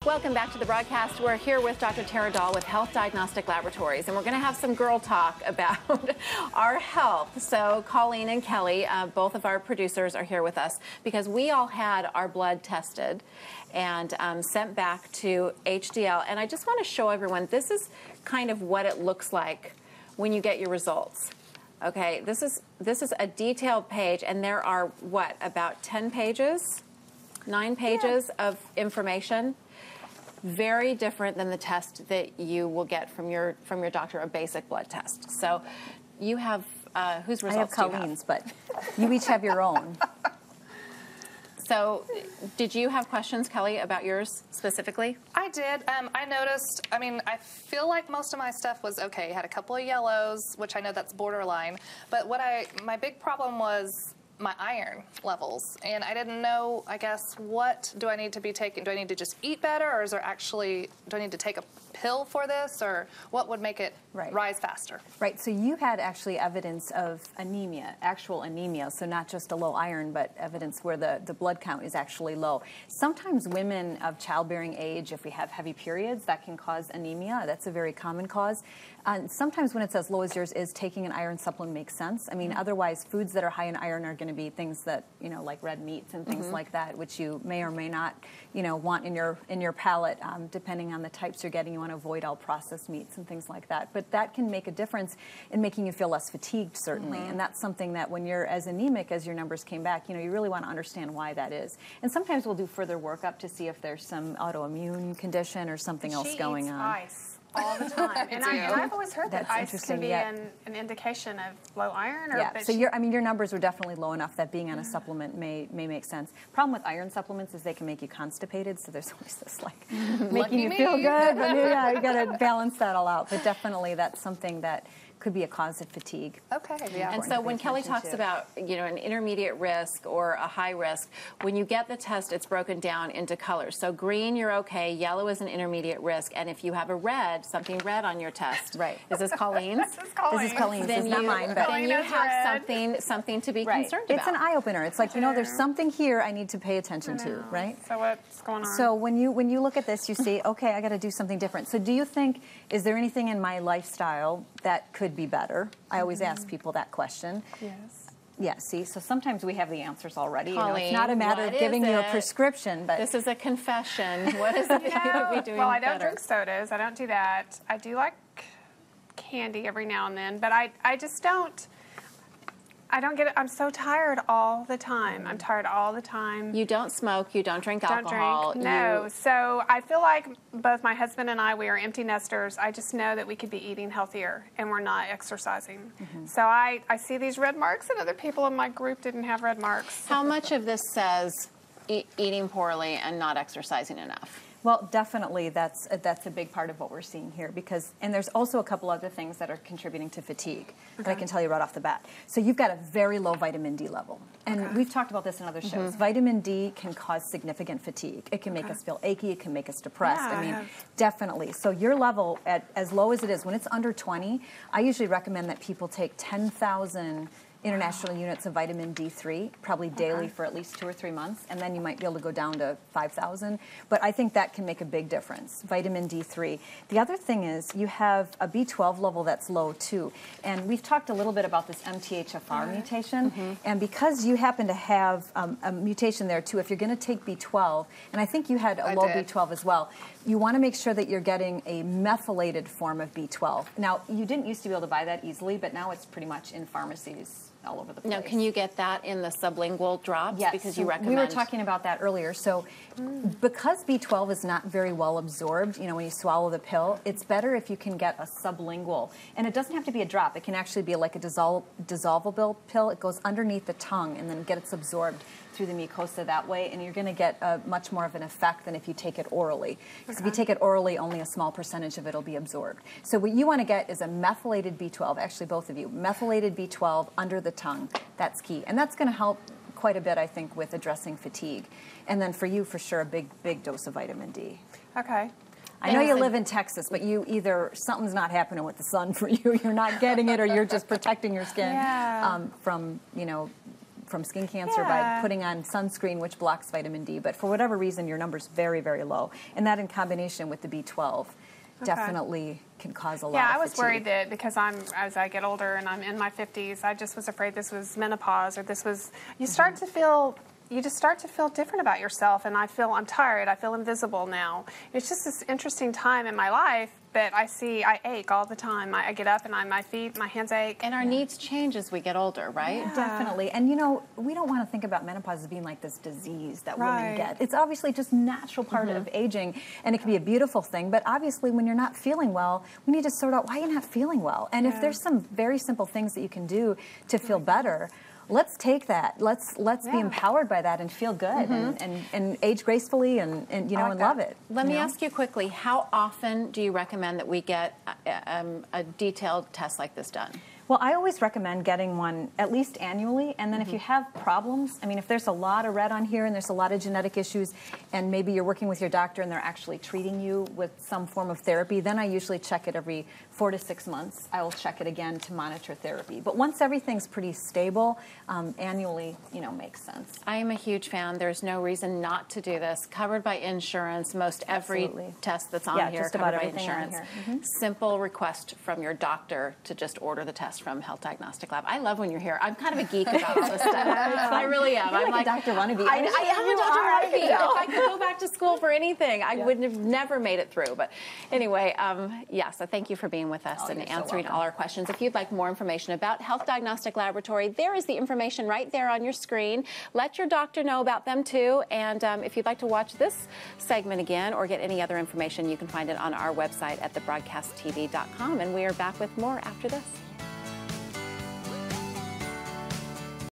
Welcome back to the broadcast. We're here with Dr. Tara Dahl with Health Diagnostic Laboratories, and we're going to have some girl talk about our health. So Colleen and Kelly, both of our producers, are here with us because we all had our blood tested and sent back to HDL. And I just want to show everyone, this is kind of what it looks like when you get your results. Okay, this is a detailed page, and there are, what, about 10 pages? 9 pages of information. Very different than the test that you will get from your doctor, a basic blood test. So you have, whose results I have Colleen's, but you each have your own. So did you have questions, Kelly, about yours specifically? I did. I noticed, I feel like most of my stuff was okay. I had a couple of yellows, which I know that's borderline. But my big problem was my iron levels, and I didn't know, I guess, what do I need to be taking? Do I need to just eat better, or is there actually, do I need to take a pill for this, or what would make it rise faster? Right, so you had actually evidence of anemia, actual anemia, so not just a low iron, but evidence where the blood count is actually low. Sometimes women of childbearing age, if we have heavy periods, that can cause anemia. That's a very common cause. Sometimes when it's as low as yours is, taking an iron supplement makes sense. I mean, otherwise, foods that are high in iron are going to be things that, like red meats and things like that, which you may or may not, want in your palate, depending on the types you're getting. You want to avoid all processed meats and things like that. But that can make a difference in making you feel less fatigued, certainly. And that's something that when you're as anemic as your numbers came back, you really want to understand why that is. And sometimes we'll do further workup to see if there's some autoimmune condition or something else going on. Ice all the time, and I've always heard that ice can be an indication of low iron. Or so your numbers were definitely low enough that being on a supplement may make sense. Problem with iron supplements is they can make you constipated, so there's always this making you feel good, but you got to balance that all out. But definitely that's something that could be a cause of fatigue. Okay, yeah. And so when Kelly talks about, an intermediate risk or a high risk, when you get the test, it's broken down into colors. So green, you're okay. Yellow is an intermediate risk. And if you have a red, something red on your test. Right. Is this Colleen's? This is Colleen's. This is Colleen's. This is not mine. But then you have something to be concerned about. It's an eye-opener. It's like, there's something here I need to pay attention to, right? So what's going on? So when you look at this, you see, okay, I got to do something different. So do you think, is there anything in my lifestyle that could be better? I always ask people that question. Yes. Yeah, see, so sometimes we have the answers already. Colleen, it's not a matter of giving you a prescription, but this is a confession. What is it that you would be doing Well, I don't better? drink sodas. I don't do that. I do like candy every now and then, but I just don't. I don't get it. I'm so tired all the time. I'm tired all the time. You don't smoke. You don't drink alcohol. No. So I feel like both my husband and I, we are empty nesters. I just know that we could be eating healthier, and we're not exercising. So I see these red marks, and other people in my group didn't have red marks. How much of this says eating poorly and not exercising enough? Well, definitely that's a big part of what we're seeing here and there's also a couple other things that are contributing to fatigue that I can tell you right off the bat. So you've got a very low vitamin D level. And we've talked about this in other shows. Vitamin D can cause significant fatigue. It can make us feel achy. It can make us depressed. Yeah, definitely. So your level, at as low as it is, when it's under 20, I usually recommend that people take 10,000 international units of vitamin D3, probably daily for at least 2 or 3 months, and then you might be able to go down to 5,000. But I think that can make a big difference, vitamin D3. The other thing is you have a B12 level that's low too. And we've talked a little bit about this MTHFR mutation, and because you happen to have a mutation there too, if you're going to take B12, and I think you had a low B12 as well, you want to make sure that you're getting a methylated form of B12. Now, you didn't used to be able to buy that easily, but now it's pretty much in pharmacies all over the place. Now, can you get that in the sublingual drops? Yes. Because you recommend. We were talking about that earlier. So because B12 is not very well absorbed, when you swallow the pill, it's better if you can get a sublingual. And it doesn't have to be a drop. It can actually be like a dissolvable pill. It goes underneath the tongue and then gets absorbed through the mucosa that way, and you're going to get much more of an effect than if you take it orally. Because if you take it orally, only a small percentage of it will be absorbed. So what you want to get is a methylated B12, actually both of you, methylated B12 under the tongue. That's key. And that's going to help quite a bit, I think, with addressing fatigue. And then for you, for sure, a big dose of vitamin D. Okay. I know you live in Texas, but you either something's not happening with the sun for you, you're not getting it, or you're just protecting your skin from, from skin cancer by putting on sunscreen, which blocks vitamin D. But for whatever reason, your number's very, very low. And that in combination with the B12 definitely can cause a lot of I was fatigue. worried that because as I get older and I'm in my 50s, I just was afraid this was menopause or this was, you just start to feel different about yourself, and I'm tired, I feel invisible now. It's just this interesting time in my life that I ache all the time. I get up and my feet, my hands ache. And our needs change as we get older, right? Yeah. Definitely. And we don't want to think about menopause as being like this disease that women get. It's obviously just a natural part of aging, and it can be a beautiful thing. But obviously, when you're not feeling well, we need to sort out why you're not feeling well. And if there's some very simple things that you can do to feel better, let's take that. Let's be empowered by that and feel good and age gracefully and and love it. Let me ask you quickly, how often do you recommend that we get a detailed test like this done? Well, I always recommend getting one at least annually, and then if you have problems, I mean, if there's a lot of red on here and there's a lot of genetic issues, and maybe you're working with your doctor and they're actually treating you with some form of therapy, then I usually check it every 4 to 6 months. I will check it again to monitor therapy. But once everything's pretty stable, annually, makes sense. I am a huge fan. There's no reason not to do this. Covered by insurance. Most every test that's on here just covered about by everything insurance. on here. Simple request from your doctor to just order the test from Health Diagnostic Lab. I love when you're here. I'm kind of a geek about all this stuff. I really am. You're like a Dr. Wannabe. I am a Dr. Wannabe. If I could go back to school for anything, I would have never made it through. But anyway, so thank you for being with us and answering all our questions. If you'd like more information about Health Diagnostic Laboratory, there is the information right there on your screen. Let your doctor know about them too. And if you'd like to watch this segment again or get any other information, you can find it on our website at thebroadcasttv.com. And we are back with more after this.